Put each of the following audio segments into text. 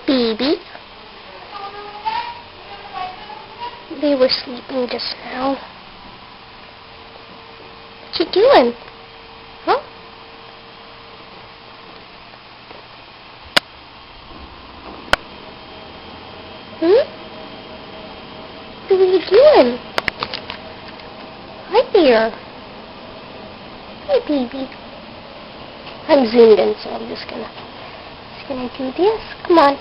baby. They were sleeping just now. What you doing? Huh? What are you doing? Hi there. Hi, baby. I'm zoomed in, so I'm just gonna do this. Come on.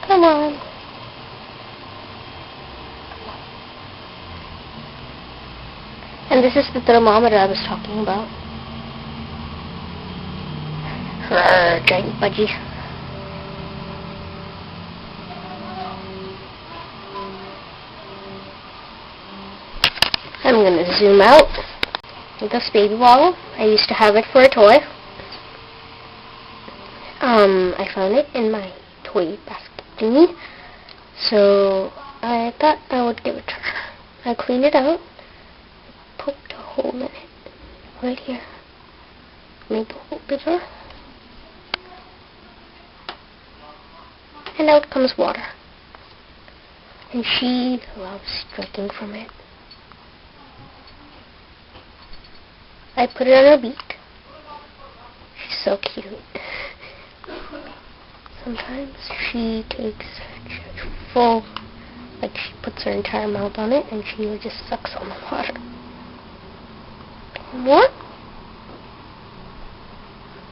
Come on. And this is the thermometer I was talking about. Giant Budgie. I'm going to zoom out with this baby bottle. I used to have it for a toy. I found it in my toy basket thingy. So I thought I would give it a try. I cleaned it out. Poked a hole in it. Right here. Made the hole bigger. And out comes water. And she loves drinking from it. I put it on her beak. She's so cute. Sometimes she takes full, like she puts her entire mouth on it and she just sucks on the water. More?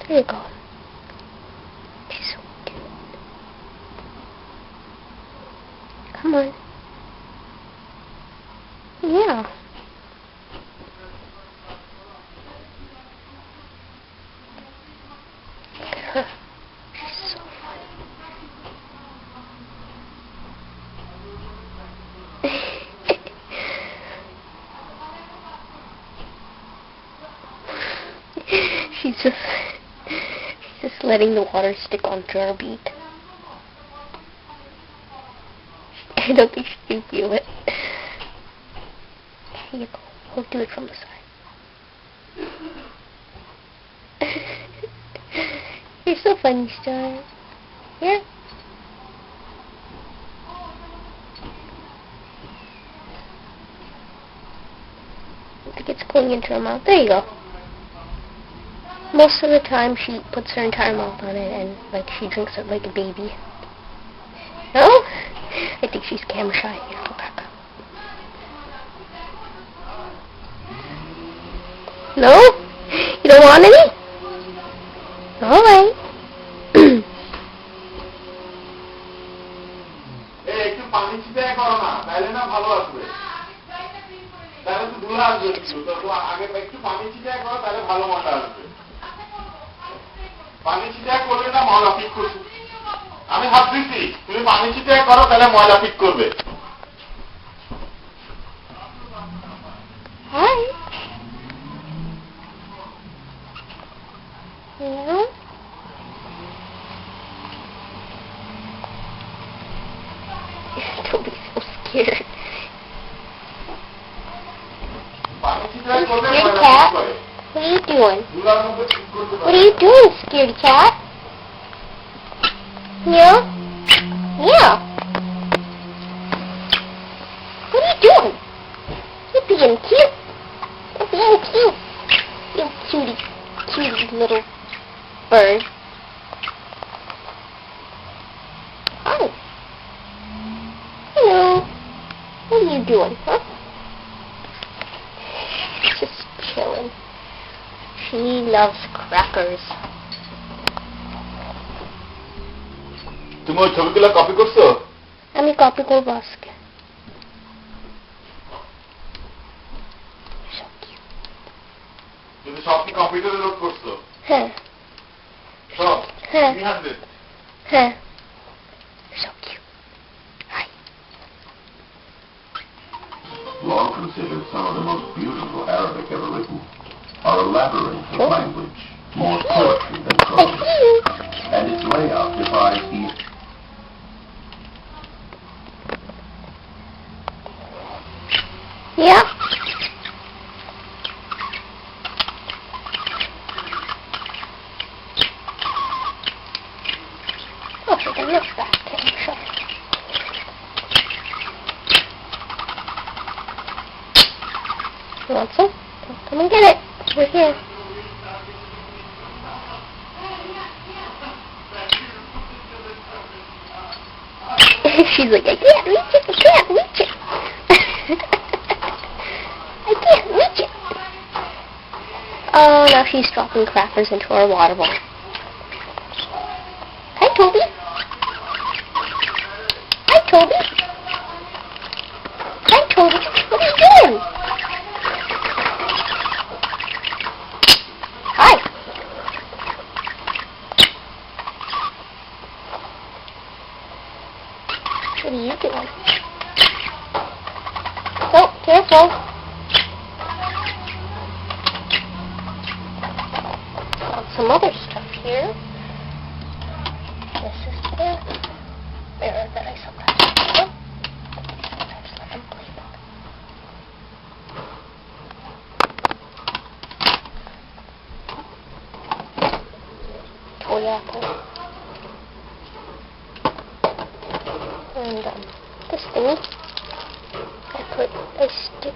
There you go. She's so cute. Come on. Yeah. Look at her. She's so funny. She's just letting the water stick onto her beak. I don't think she can feel it. Here you go. We'll do it from the side. You're so funny, Star. Here. I think it's going into her mouth. There you go. Most of the time she puts her entire mouth on it and like she drinks it like a baby. No? I think she's camera shy. Here, go back up. No? You don't want any? Alright. আমি হাত দিচ্ছি তুমি পানি ছিটিয়ে করো তাহলে ময়লা ঠিক করবে Hi. Yeah. Don't be so scared. Scaredy cat. What are you doing? What are you doing, scaredy cat? Yeah? Yeah. What are you doing? You're being cute. You're being cute. You cutie little bird. Hi. Hello. What are you doing, huh? Just chilling. She loves crackers. তুমি ওই ছবিগুলো copy করছো? আমি copy করব আজকে। তুমি সব কি কম্পিউটারে লোড করছো? হ্যাঁ। সব? হ্যাঁ। 300? হ্যাঁ। So cute. Hi. Law considers some of the most beautiful Arabic ever written are a labyrinth of language, more poetry than prose, and its layout defies each. Yeah. You want some? Come and get it. We're here. She's like, I can't reach it. I can't reach it. I can't reach it. Oh, now she's dropping crackers into our water bowl. Hi, Toby. Hi, Toby. Hi, Toby. What are you doing? Hi. What are you doing? Oh, careful. Got some other stuff here. This is the mirror that I sometimes let them play with. Toy apple. And this thingy, I stick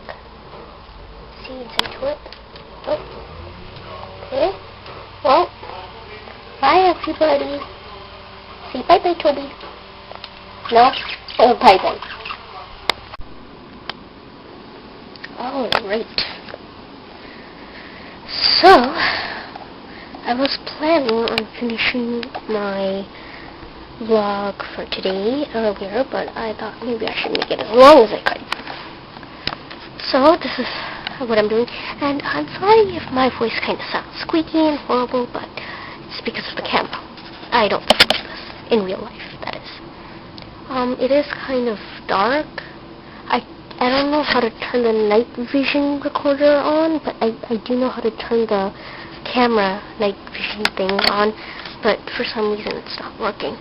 seeds into it. Oh. Okay. Well, bye everybody. Say bye-bye, Toby. No? Oh, bye-bye. Alright. So, I was planning on finishing my vlog for today earlier, but I thought maybe I should make it as long as I could. So, this is what I'm doing. And I'm sorry if my voice kind of sounds squeaky and horrible, but it's because of the camera. I don't fix this in real life, that is. It is kind of dark. I don't know how to turn the night vision recorder on, but I do know how to turn the camera night vision thing on, but for some reason it's not working.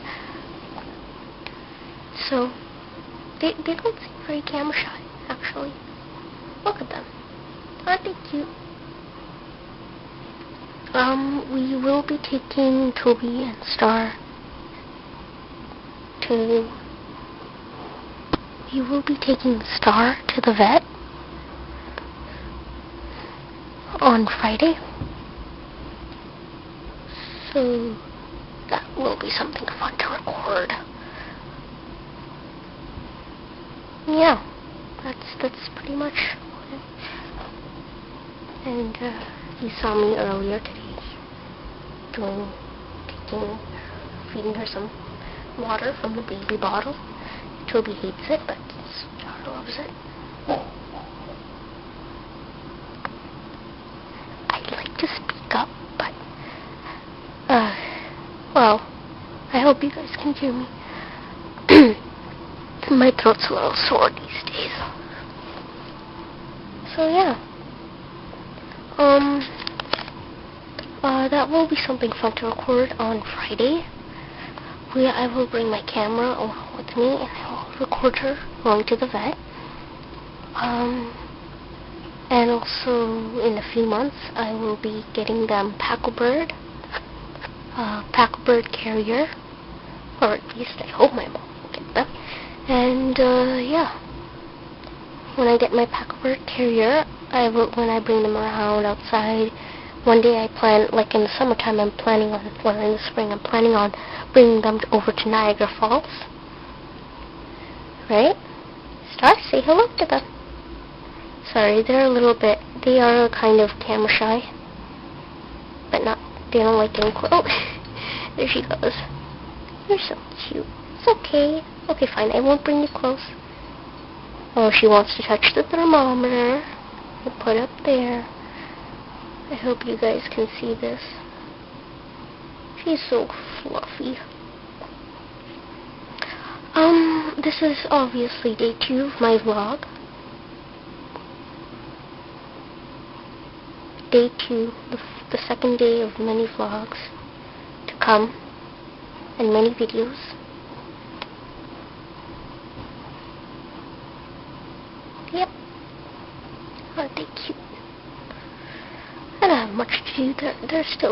So, they don't seem very camera shy, actually. Look at them. Aren't they cute? We will be taking Toby and Star to the vet on Friday. So that will be something fun to record. Yeah, that's pretty much it. And you saw me earlier today feeding her some water from the baby bottle. Toby hates it, but Star loves it. I'd like to speak up, but well, I hope you guys can hear me. My throat's a little sore these days. So yeah. That will be something fun to record on Friday. I will bring my camera along with me and I will record her going to the vet. And also in a few months I will be getting them Packabird carrier, or at least I hope my mom will get them. And yeah, when I get my Packabird carrier, when I bring them around outside, one day I plan, like in the summertime, in the spring, I'm planning on bringing them over to Niagara Falls. Right? Star, say hello to them. Sorry, they are kind of camera shy, but they don't like getting close. Oh, there she goes. You're so cute. It's okay. Okay, fine, I won't bring you close. Oh, she wants to touch the thermometer. I put up there. I hope you guys can see this. She's so fluffy. This is obviously day 2 of my vlog. Day 2, the second day of many vlogs to come, and many videos. Yep. Aren't they cute? I don't have much to do. They're still